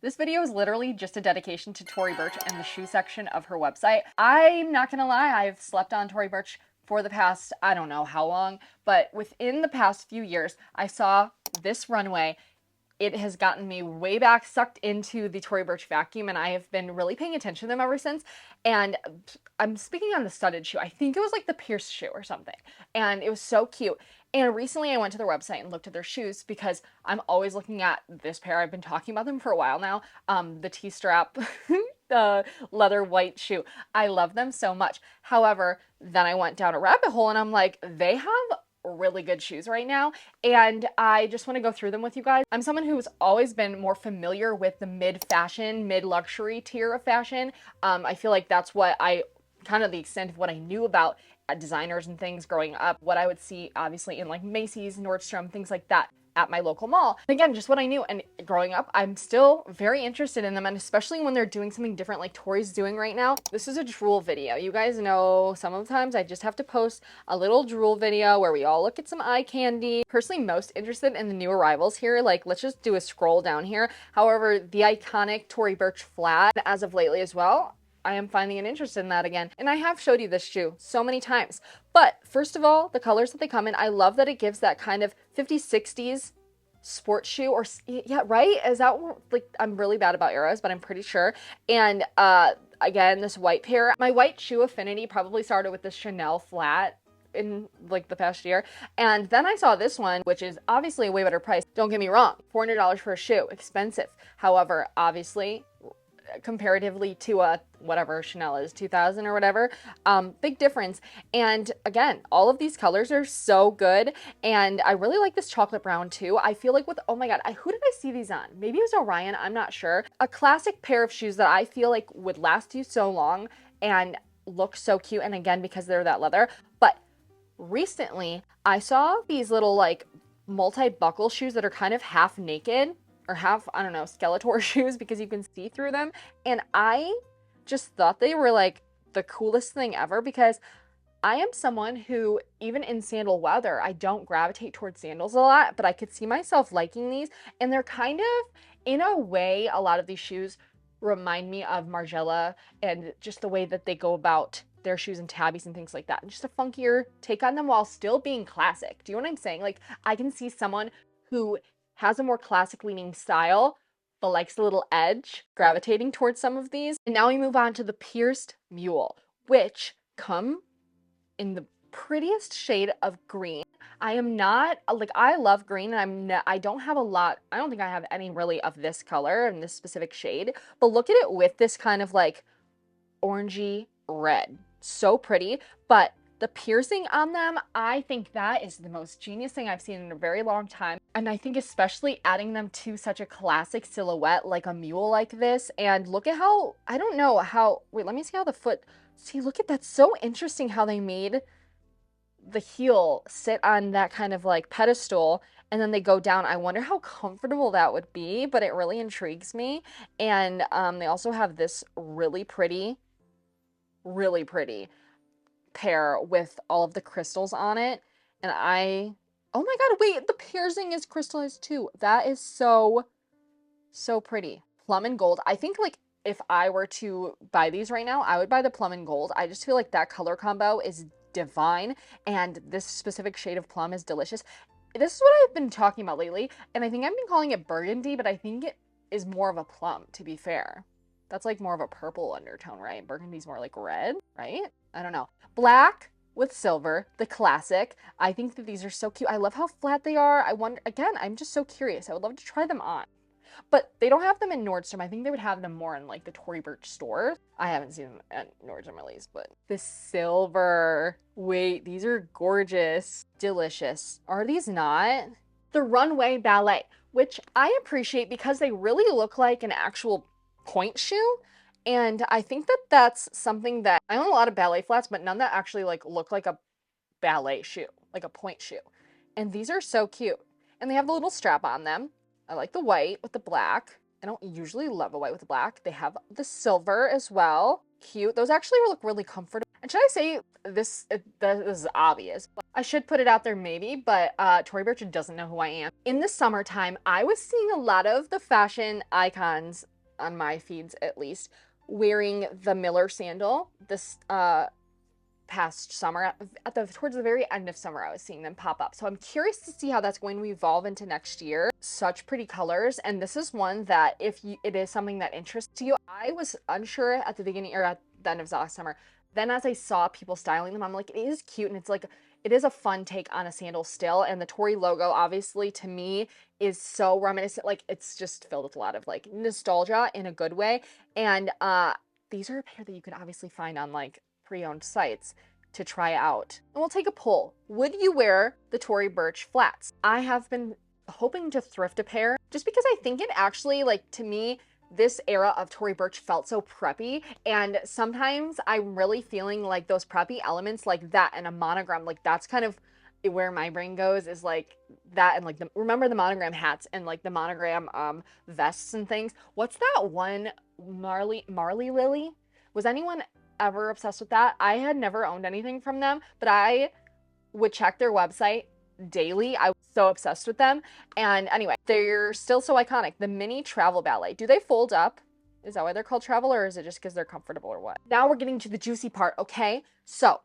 This video is literally just a dedication to Tory Burch and the shoe section of her website. I'm not gonna lie, I've slept on Tory Burch for the past, I don't know how long, but within the past few years, I saw this runway. It has gotten me way back, sucked into the Tory Burch vacuum, and I have been really paying attention to them ever since. And I'm speaking on the studded shoe. I think it was like the pierced shoe or something. And it was so cute. And recently I went to their website and looked at their shoes because I'm always looking at this pair. I've been talking about them for a while now. The T-strap, the leather white shoe. I love them so much. However, then I went down a rabbit hole and I'm like, they have really good shoes right now, and I just want to go through them with you guys. I'm someone who's always been more familiar with the mid-fashion, mid-luxury tier of fashion. I feel like that's what I kind of the extent of what I knew about designers and things growing up, what I would see obviously in like Macy's, Nordstrom, things like that at my local mall. Again, just what I knew, and growing up, I'm still very interested in them, and especially when they're doing something different like Tory's doing right now. This is a drool video. You guys know sometimes I just have to post a little drool video where we all look at some eye candy. Personally, most interested in the new arrivals here. Like, let's just do a scroll down here. However, the iconic Tory Burch flat, as of lately as well, I am finding an interest in that again. And I have showed you this shoe so many times. But first of all, the colors that they come in, I love that it gives that kind of 50s, 60s sports shoe, or yeah, right? Is that like, I'm really bad about eras, but I'm pretty sure. And again, this white pair. My white shoe affinity probably started with this Chanel flat in like the past year, and then I saw this one, which is obviously a way better price. Don't get me wrong, $400 for a shoe, expensive. However, obviously, comparatively to a whatever Chanel is, 2000 or whatever, big difference. And again, all of these colors are so good, and I really like this chocolate brown too. I feel like with, oh my god, who did I see these on? Maybe it was Orion, I'm not sure. A classic pair of shoes that I feel like would last you so long and look so cute, and again, because they're that leather. But recently I saw these little like multi-buckle shoes that are kind of half naked, or half, I don't know, Skeletor shoes, because you can see through them. And I just thought they were like the coolest thing ever, because I am someone who, even in sandal weather, I don't gravitate towards sandals a lot, but I could see myself liking these. And they're kind of, in a way, a lot of these shoes remind me of Margiela, and just the way that they go about their shoes and tabbies and things like that. And just a funkier take on them while still being classic. Do you know what I'm saying? Like, I can see someone who has a more classic leaning style, but likes a little edge, gravitating towards some of these. And now we move on to the pierced mule, which come in the prettiest shade of green. I am not, like, I love green, and I don't have a lot, I don't think I have any really of this color in this specific shade, but look at it with this kind of like orangey red. So pretty, but the piercing on them, I think that is the most genius thing I've seen in a very long time. And I think especially adding them to such a classic silhouette like a mule like this. And look at how, I don't know how, wait, let me see how the foot, see, look at that. So interesting how they made the heel sit on that kind of like pedestal, and then they go down. I wonder how comfortable that would be, but it really intrigues me. And they also have this really pretty pair with all of the crystals on it. And oh my god, wait, the piercing is crystallized too. That is so pretty. Plum and gold. I think like if I were to buy these right now, I would buy the plum and gold. I just feel like that color combo is divine, and this specific shade of plum is delicious. This is what I've been talking about lately, and I think I've been calling it burgundy, but I think it is more of a plum, to be fair. That's like more of a purple undertone, right? Burgundy's more like red, right? I don't know. Black with silver, the classic. I think that these are so cute. I love how flat they are. I wonder, again, I'm just so curious. I would love to try them on. But they don't have them in Nordstrom. I think they would have them more in like the Tory Burch store. I haven't seen them at Nordstrom at least, but the silver. Wait, these are gorgeous. Delicious. Are these not? The Runway Ballet, which I appreciate because they really look like an actual point shoe. And I think that that's something that, I own a lot of ballet flats, but none that actually like look like a ballet shoe, like a point shoe. And these are so cute. And they have the little strap on them. I like the white with the black. I don't usually love a white with black. They have the silver as well. Cute. Those actually look really comfortable. And should I say this? This is obvious. I should put it out there maybe, but Tory Burch doesn't know who I am. In the summertime, I was seeing a lot of the fashion icons on my feeds, at least, wearing the Miller sandal. This past summer, towards the very end of summer, I was seeing them pop up. So I'm curious to see how that's going to evolve into next year. Such pretty colors, and this is one that if it is something that interests you, I was unsure at the beginning or at the end of last summer. Then as I saw people styling them, I'm like, it is cute, and it's like it is a fun take on a sandal still. And the Tory logo, obviously, to me, is so reminiscent. Like it's just filled with a lot of like nostalgia in a good way. And these are a pair that you can obviously find on like pre-owned sites to try out. And we'll take a poll. Would you wear the Tory Burch flats? I have been hoping to thrift a pair just because I think it actually, like, to me, this era of Tory Burch felt so preppy, and sometimes I'm really feeling like those preppy elements like that and a monogram, like that's kind of where my brain goes, is like that. And like remember the monogram hats and like the monogram vests and things. What's that one, Marley Lily? Was anyone ever obsessed with that? I had never owned anything from them, but I would check their website daily. I was so obsessed with them. And anyway, they're still so iconic. The mini travel ballet. Do they fold up? Is that why they're called travel, or is it just because they're comfortable, or what? Now we're getting to the juicy part, okay? So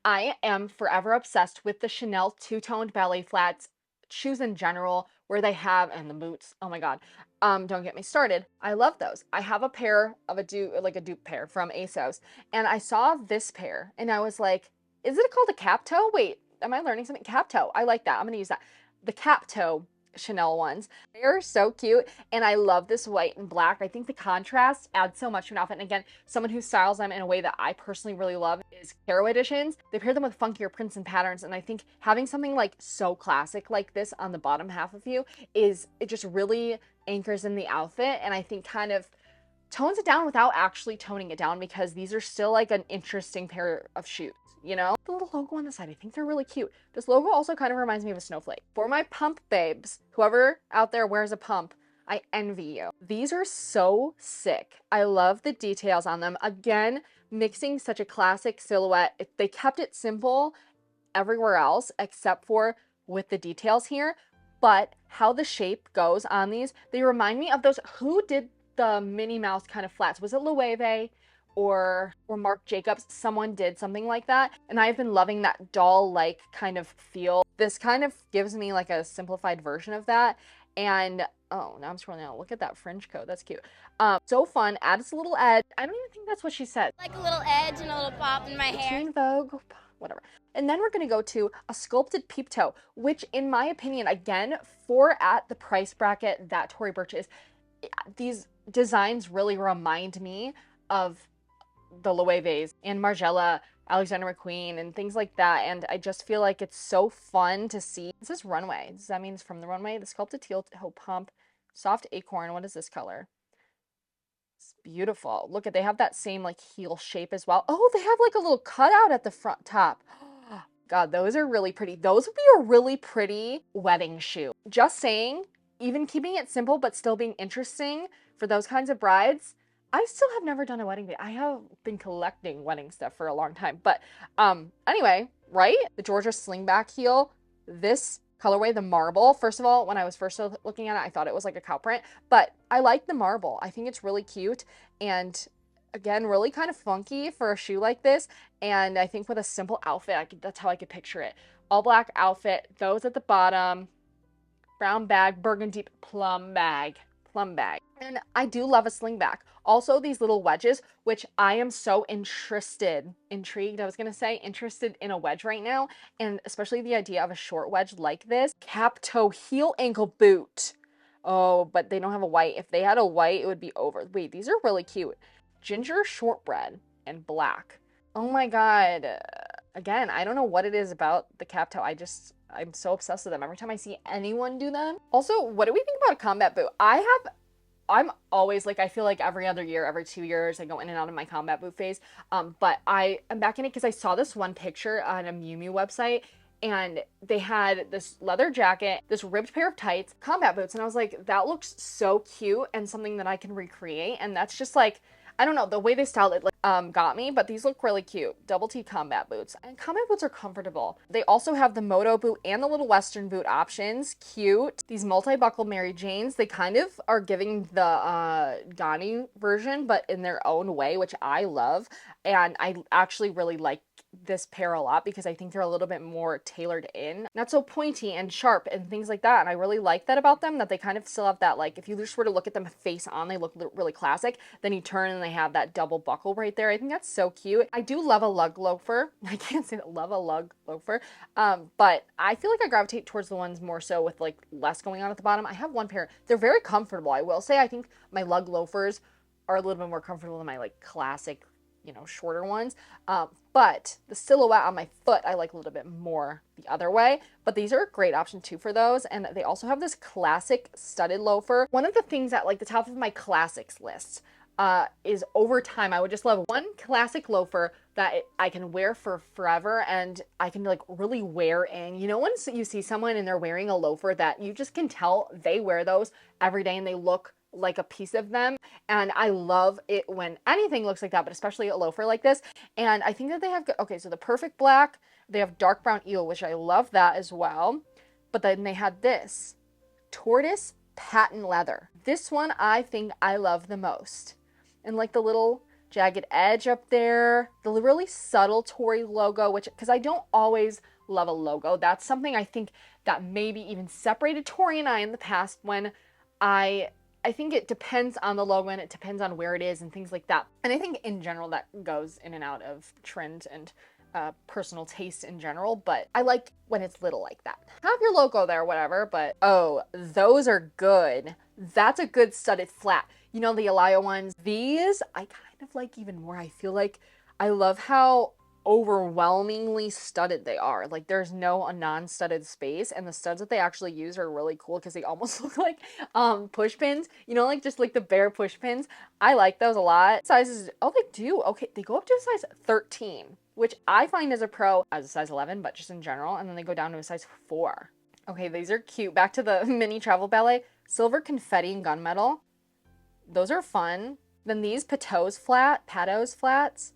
I am forever obsessed with the Chanel two-toned ballet flats, shoes in general, where they have, and the boots, oh my God. Don't get me started. I love those. I have a pair of a dupe pair from ASOS, and I saw this pair, and I was like, is it called a cap toe? Wait, am I learning something? Cap toe. I like that. I'm gonna use that. The cap toe Chanel ones. They're so cute, and I love this white and black. I think the contrast adds so much to an outfit. And again, someone who styles them in a way that I personally really love is Caro editions. They pair them with funkier prints and patterns, and I think having something like so classic like this on the bottom half of you it just really anchors in the outfit, and I think kind of tones it down without actually toning it down, because these are still like an interesting pair of shoes, you know? The little logo on the side, I think they're really cute. This logo also kind of reminds me of a snowflake. For my pump babes, whoever out there wears a pump, I envy you. These are so sick. I love the details on them. Again, mixing such a classic silhouette. They kept it simple everywhere else except for with the details here, but how the shape goes on these, they remind me of those, who did the Minnie Mouse kind of flats? Was it Loewe or Marc Jacobs? Someone did something like that, and I've been loving that doll-like kind of feel. This kind of gives me like a simplified version of that. And oh, now I'm scrolling down. Look at that fringe coat. That's cute. So fun. Adds a little edge. I don't even think that's what she said. Like a little edge and a little pop in my hair. Teen Vogue, whatever. And then we're gonna go to a sculpted peep toe, which in my opinion, again, for at the price bracket that Tory Burch is, these designs really remind me of the Loewe's and Margiela, Alexander McQueen, and things like that. And I just feel like it's so fun to see. This is runway. Does that mean it's from the runway? The sculpted teal toe pump, soft acorn. What is this color? It's beautiful. Look at, they have that same like heel shape as well. Oh, they have like a little cutout at the front top. God, those are really pretty. Those would be a really pretty wedding shoe. Just saying. Even keeping it simple but still being interesting for those kinds of brides. I still have never done a wedding day. I have been collecting wedding stuff for a long time. But anyway, right? The Georgia slingback heel, this colorway, the marble. First of all, when I was first looking at it, I thought it was like a cow print, but I like the marble. I think it's really cute, and again, really kind of funky for a shoe like this. And I think with a simple outfit, that's how I could picture it. All black outfit, those at the bottom, brown bag, burgundy plum bag. And I do love a slingback. Also, these little wedges, which I am so interested in a wedge right now. And especially the idea of a short wedge like this. Cap toe heel ankle boot. Oh, but they don't have a white. If they had a white, it would be over. Wait, these are really cute. Ginger shortbread and black. Oh my God. Again, I don't know what it is about the cap toe. I'm so obsessed with them every time I see anyone do them. Also, what do we think about a combat boot? I'm always like, I feel like every other year, every 2 years, I go in and out of my combat boot phase. But I am back in it because I saw this one picture on a Miu Miu website, and they had this leather jacket, this ribbed pair of tights, combat boots. And I was like, that looks so cute and something that I can recreate. And that's just like, I don't know, the way they styled it like, got me, but these look really cute. Double T combat boots. And combat boots are comfortable. They also have the moto boot and the little western boot options. Cute. These multi-buckle Mary Janes, they kind of are giving the Ghani version, but in their own way, which I love. And I actually really like this pair a lot because I think they're a little bit more tailored in, not so pointy and sharp and things like that. And I really like that about them, that they kind of still have that, like, if you just were to look at them face on, they look really classic. Then you turn and they have that double buckle right there. I think that's so cute. I do love a lug loafer. I can't say that, love a lug loafer. But I feel like I gravitate towards the ones more so with like less going on at the bottom. I have one pair. They're very comfortable. I will say, I think my lug loafers are a little bit more comfortable than my like classic, you know, shorter ones. But the silhouette on my foot, I like a little bit more the other way. But these are a great option too for those. And they also have this classic studded loafer. One of the things at like the top of my classics list is over time, I would just love one classic loafer that I can wear for forever and I can like really wear in. You know, once you see someone and they're wearing a loafer that you just can tell they wear those every day and they look like a piece of them. And I love it when anything looks like that, but especially a loafer like this. And I think that they have, okay, so the perfect black, they have dark brown eel, which I love that as well. But then they had this tortoise patent leather. This one I think I love the most. And like the little jagged edge up there, the really subtle Tory logo, which, because I don't always love a logo. That's something I think that maybe even separated Tory and I in the past, when I think it depends on the logo and it depends on where it is and things like that. And I think in general that goes in and out of trend and personal taste in general, but I like when it's little like that. Have your logo there, whatever, but oh, those are good. That's a good studded flat. You know, the Elia ones, these I kind of like even more. I feel like I love how overwhelmingly studded they are. Like there's no non-studded space, and the studs that they actually use are really cool because they almost look like push pins, you know, like just like the bare push pins. I like those a lot. Sizes, oh, they do, okay, they go up to a size 13, which I find as a pro as a size 11, but just in general, and then they go down to a size 4. Okay, these are cute. Back to the mini travel ballet, silver confetti and gunmetal. Those are fun. Then these patos flats,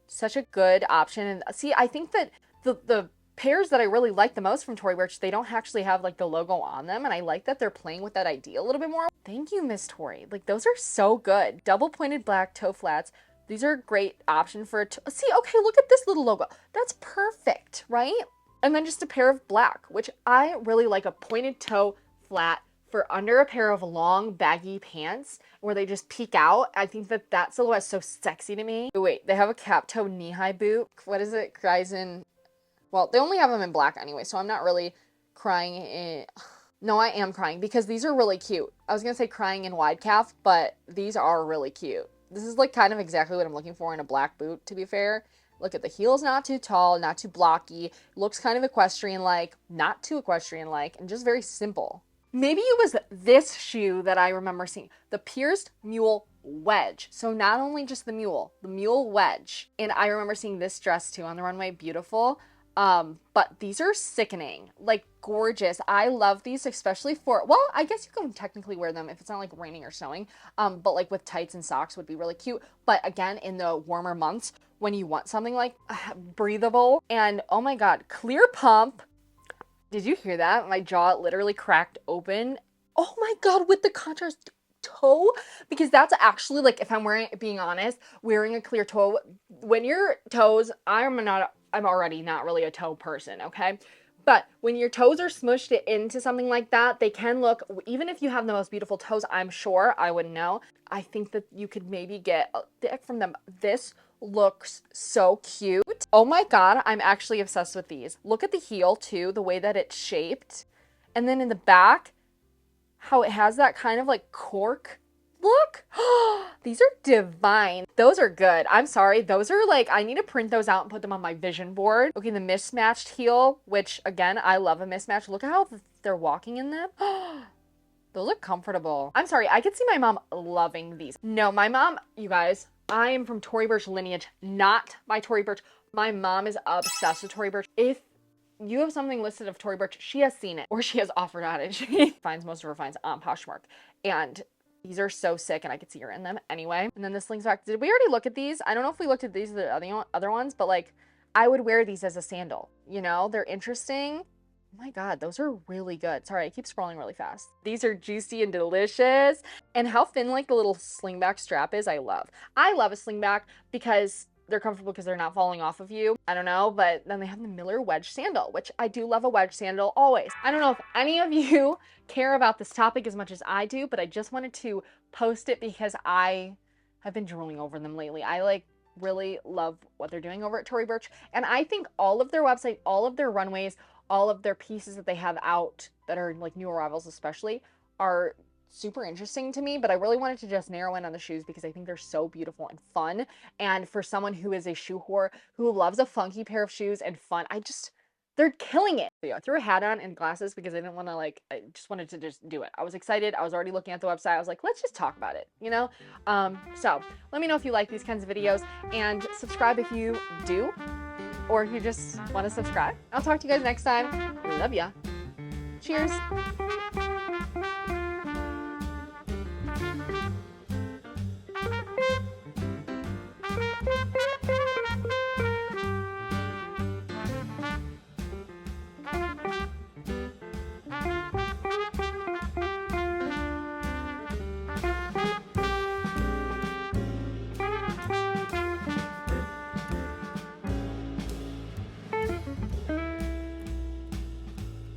such a good option. And see, I think that the pairs that I really like the most from Tory Burch, they don't actually have like the logo on them, and I like that they're playing with that idea a little bit more. Thank you, Miss Tory. Like those are so good. Double pointed black toe flats. These are a great option for see, okay, look at this little logo. That's perfect, right? And then just a pair of black, which I really like, a pointed toe flat for under a pair of long baggy pants where they just peek out. I think that that silhouette is so sexy to me. Oh, wait, they have a cap toe knee-high boot. What is it? Cries in, well, they only have them in black anyway, so I'm not really crying in, no, I am crying because these are really cute. I was gonna say crying in wide calf, but these are really cute. This is like kind of exactly what I'm looking for in a black boot, to be fair. Look at the heels, not too tall, not too blocky. Looks kind of equestrian-like, not too equestrian-like, and just very simple. Maybe it was this shoe that I remember seeing, the pierced mule wedge. So not only just the mule wedge. And I remember seeing this dress too on the runway, beautiful. But these are sickening, like gorgeous. I love these, especially for, well, I guess you can technically wear them if it's not like raining or snowing, but like with tights and socks would be really cute. But again, in the warmer months when you want something like breathable, and oh my God, clear pump. Did you hear that? My jaw literally cracked open. Oh my God, with the contrast toe, because that's actually like, if I'm being honest, wearing a clear toe, when your toes, I'm already not really a toe person, okay? But when your toes are smushed into something like that, they can look, even if you have the most beautiful toes, I'm sure, I wouldn't know, I think that you could maybe get a dick from them. This looks so cute. Oh my God, I'm actually obsessed with these. Look at the heel too, the way that it's shaped. And then in the back, how it has that kind of like cork look. These are divine. Those are good. I'm sorry. Those are like, I need to print those out and put them on my vision board. Okay, the mismatched heel, which again, I love a mismatch. Look at how they're walking in them. Those look comfortable. I'm sorry, I could see my mom loving these. No, my mom, you guys, I am from Tory Burch lineage, not by Tory Burch. My mom is obsessed with Tory Burch. If you have something listed of Tory Burch, she has seen it or she has offered on it. She finds most of her finds on Poshmark. And These are so sick, and I could see you're in them anyway. And then this links back. Did we already look at these? I don't know if we looked at these or the other ones, but like, I would wear these as a sandal. You know, they're interesting. Oh my God, those are really good. Sorry, I keep scrolling really fast. These are juicy and delicious. And how thin like the little slingback strap is, I love. I love a slingback because they're comfortable because they're not falling off of you. I don't know, but then they have the Miller wedge sandal, which I do love a wedge sandal always. I don't know if any of you care about this topic as much as I do, but I just wanted to post it because I have been drooling over them lately. I like really love what they're doing over at Tory Burch. And I think all of their website, all of their runways, all of their pieces that they have out that are like new arrivals especially are super interesting to me, but I really wanted to just narrow in on the shoes because I think they're so beautiful and fun. And for someone who is a shoe whore, who loves a funky pair of shoes and fun, they're killing it. So yeah, I threw a hat on and glasses because I didn't want to I just wanted to just do it. I was excited. I was already looking at the website. I was like, let's just talk about it, you know? So let me know if you like these kinds of videos and subscribe if you do, or if you just want to subscribe. I'll talk to you guys next time. Love ya. Cheers.